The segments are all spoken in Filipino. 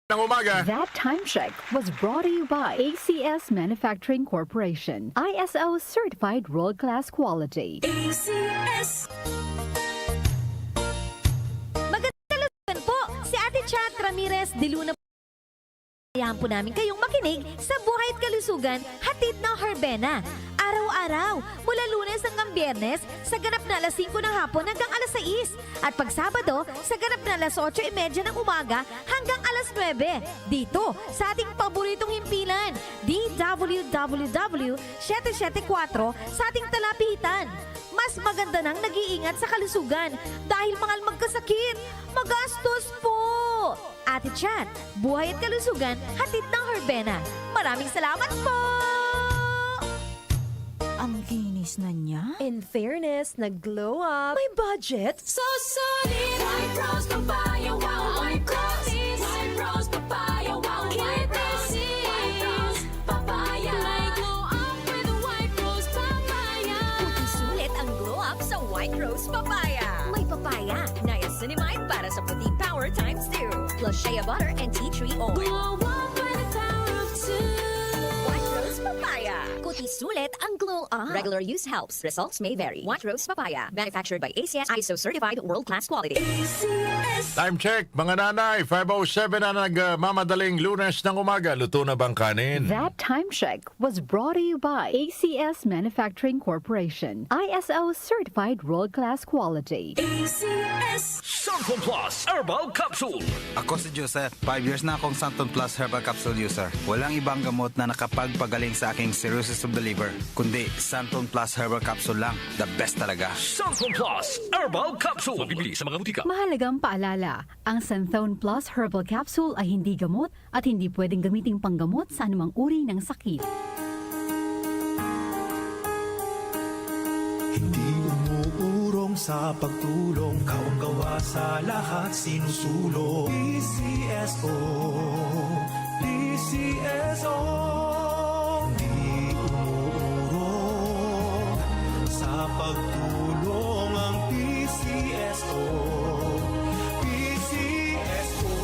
Ng umaga. That time check was brought to you by ACS Manufacturing Corporation. ISO certified world-class quality. ACS. Magandang po, si Ate Chat Ramirez de Luna. Ayahan po namin kayong makinig sa Buhay at Kalusugan, hatid ng Herbena. Araw-araw, mula Lunes hanggang Biyernes, sa ganap na alas 5 ng hapon hanggang alas 6. At pag Sabado, sa ganap na alas 8:30 ng umaga hanggang alas 9. Dito, sa ating paboritong himpilan, DWWW 774 sa ating talapitan. Mas maganda nang nag-iingat sa kalusugan dahil mangal magkasakit, magastos po. Ate Chat, Buhay at Kalusugan, hatid ng Herbena. Maraming salamat po! Ang kinis na niya. In fairness, nag-glow up. May budget. So solid, white rose papaya, wow, white rose, white rose papaya, wow, white rose, white rose papaya. May glow up with white rose papaya. Sulit ang glow up sa White Rose Papaya. May papaya, niacinamide para sa puti power times 2, plus shea butter and tea tree oil. Glow up with the power of 2. White Rose Papaya. Kuti sulit ang glow up. Regular use helps. Results may vary. White Rose Papaya. Manufactured by ACS ISO certified world-class quality. ACS. Time check, mga nanay. 5:07 na nagmamadaling Lunes ng umaga. Luto na bang kanin? That time check was brought to you by ACS Manufacturing Corporation. ISO certified world-class quality. ACS. Santon Plus Herbal Capsule. Ako si Joseph. 5 years na akong Santon Plus Herbal Capsule user. Walang ibang gamot na nakapagpagaling sa aking cirrhosis of the liver, kundi Santon Plus Herbal Capsule lang. The best talaga. Santon Plus Herbal Capsule. Mabibili sa mga butika. Mahalagang paalala, ang Santhone Plus Herbal Capsule ay hindi gamot at hindi pwedeng gamiting panggamot sa anumang uri ng sakit. Hindi umuurong sa pagtulong, kawang-gawa sa lahat sinusulong. PCSO, PCSO. Hindi umuurong sa pagtulong ang PCSO, PCSO.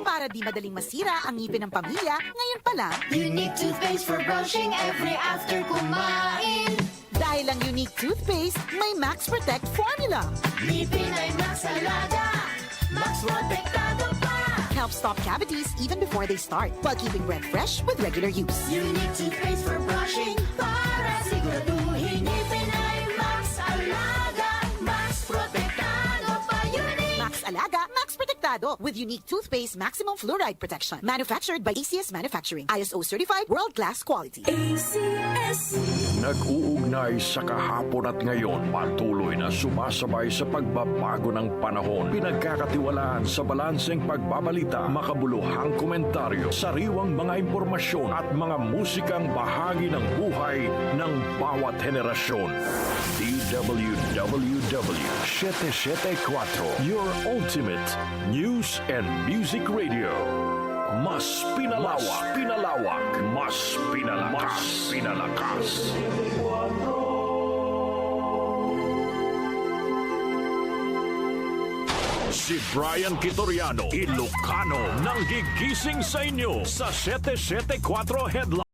Para di madaling masira ang ngipin ng pamilya, ngayon pa lang, Unique toothpaste for brushing every after kumain. dahil ang unique toothpaste, may Max Protect formula. Ngipin ay Max Alaga, Max Protectado pa. Helps stop cavities even before they start, while keeping breath fresh with regular use. Unique toothpaste for brushing para siguraduhin ngipin ay Max Alaga, Max Protectado pa. Unique. Max Alaga, Max Protectado with unique toothpaste maximum fluoride protection. Manufactured by ACS Manufacturing. ISO certified world-class quality. ACS. Nag-uugnay sa kahapon at ngayon, patuloy na sumasabay sa pagbabago ng panahon. Pinagkakatiwalaan sa balanseng pagbabalita, makabuluhang komentaryo, sariwang mga impormasyon at mga musikang bahagi ng buhay ng bawat henerasyon. DWWW 774, your ultimate news and music radio. Mas pinalawak, mas pinalakas. Si Brian Kitoriano, Ilocano, nang gigising sa inyo sa 774 Headline.